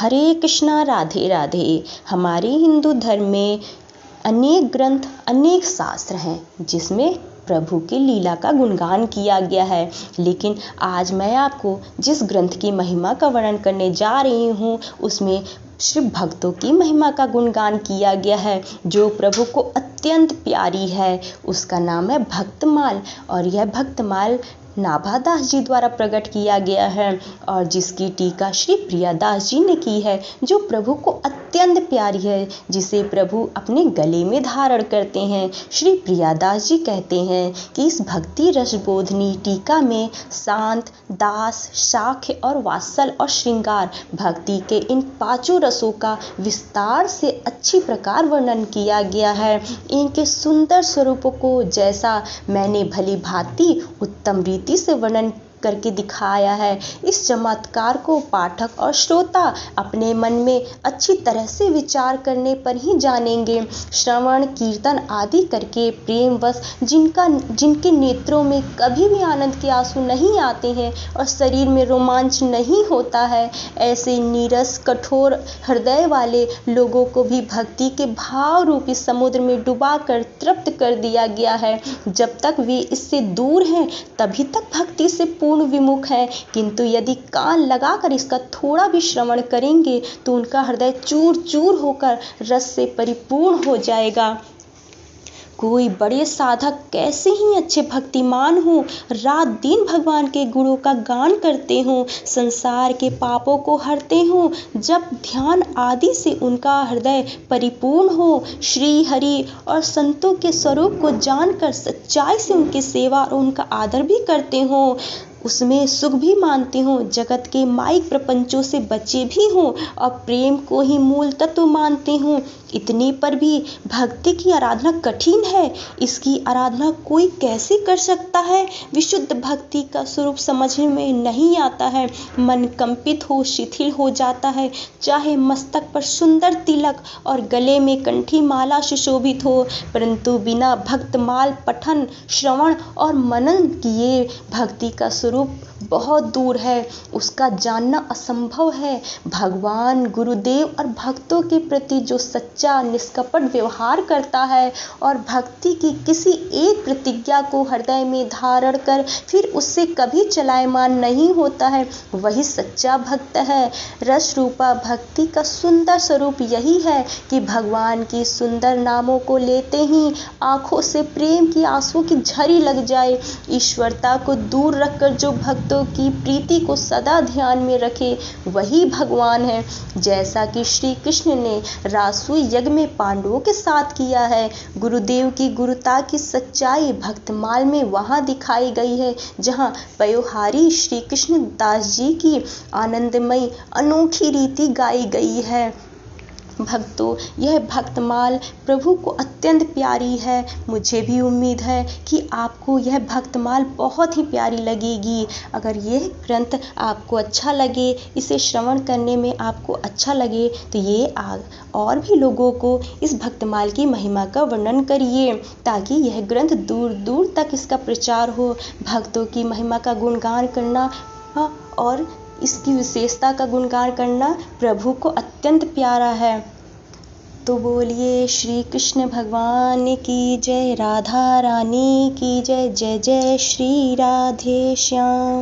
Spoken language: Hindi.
हरे कृष्णा राधे राधे। हमारे हिंदू धर्म में अनेक ग्रंथ, अनेक शास्त्र हैं जिसमें प्रभु की लीला का गुणगान किया गया है। लेकिन आज मैं आपको जिस ग्रंथ की महिमा का वर्णन करने जा रही हूँ उसमें शिव भक्तों की महिमा का गुणगान किया गया है जो प्रभु को अत्यंत प्यारी है। उसका नाम है भक्तमाल और यह भक्तमाल नाभादास जी द्वारा प्रकट किया गया है और जिसकी टीका श्री प्रियादास जी ने की है, जो प्रभु को अत्यंत प्यारी है, जिसे प्रभु अपने गले में धारण करते हैं। श्री प्रियादास जी कहते हैं कि इस भक्ति रसबोधनी टीका में शांत, दास, शाख्य और वात्सल और श्रृंगार भक्ति के इन पांचों रसों का विस्तार से अच्छी प्रकार वर्णन किया गया है। इनके सुंदर स्वरूपों को जैसा मैंने भली भांति उत्तम रीति से वर्णन करके दिखाया है, इस चमत्कार को पाठक और श्रोता अपने मन में अच्छी तरह से विचार करने पर ही जानेंगे। श्रवण, कीर्तन आदि करके प्रेमवश जिनके नेत्रों में कभी भी आनंद के आंसू नहीं आते हैं और शरीर में रोमांच नहीं होता है, ऐसे नीरस कठोर हृदय वाले लोगों को भी भक्ति के भाव रूपी समुद्र में डुबा कर तृप्त कर दिया गया है। जब तक वे इससे दूर हैं तभी तक भक्ति से पूर्ण विमुख है, किंतु यदि कान लगाकर इसका थोड़ा भी श्रवण करेंगे तो उनका हृदय चूर चूर होकर रस से परिपूर्ण हो जाएगा। कोई बड़े साधक कैसे ही अच्छे भक्तिमान हो, रात दिन भगवान के गुणों का गान करते हो, संसार के पापों को हरते हो, जब ध्यान आदि से उनका हृदय परिपूर्ण हो, श्री हरि और संतों के स्वरूप को जानकर सच्चाई से उनकी सेवा और उनका आदर भी करते हो, उसमें सुख भी मानते हो, जगत के माइक प्रपंचों से बचे भी हो और प्रेम को ही मूल तत्व मानते हो, इतने पर भी भक्ति की आराधना कठिन है। इसकी आराधना कोई कैसे कर सकता है? विशुद्ध भक्ति का स्वरूप समझ में नहीं आता है। मन कंपित हो, शिथिल हो जाता है। चाहे मस्तक पर सुंदर तिलक और गले में कंठी माला सुशोभित हो, परंतु बिना भक्तमाल पठन, श्रवण और मनन किए भक्ति का स्वरूप बहुत दूर है, उसका जानना असंभव है। भगवान, गुरुदेव और भक्तों के प्रति जो सच्चा निष्कपट व्यवहार करता है और भक्ति की किसी एक प्रतिज्ञा को हृदय में धारण कर फिर उससे कभी चलायमान नहीं होता है, वही सच्चा भक्त है। रस रूपा भक्ति का सुंदर स्वरूप यही है कि भगवान की सुंदर नामों को लेते ही आंखों से प्रेम की आंसू की झरी लग जाए। ईश्वरता को दूर रखकर जो भक्तों की प्रीति को सदा ध्यान में रखे वही भगवान है। जैसा कि श्री कृष्ण ने रासु यज्ञ में पांडवों के साथ किया है, गुरुदेव की गुरुता की सच्चाई भक्तमाल में वहां दिखाई गई है, जहां पयोहारी श्री कृष्ण दास जी की आनंदमयी अनोखी रीति गाई गई है। भक्तों, यह भक्तमाल प्रभु को अत्यंत प्यारी है। मुझे भी उम्मीद है कि आपको यह भक्तमाल बहुत ही प्यारी लगेगी। अगर यह ग्रंथ आपको अच्छा लगे, इसे श्रवण करने में आपको अच्छा लगे, तो ये और भी लोगों को इस भक्तमाल की महिमा का वर्णन करिए ताकि यह ग्रंथ दूर दूर तक इसका प्रचार हो। भक्तों की महिमा का गुणगान करना और इसकी विशेषता का गुणगान करना प्रभु को अत्यंत प्यारा है। तो बोलिए श्री कृष्ण भगवान की जय, राधा रानी की जय, जय जय श्री राधे श्याम।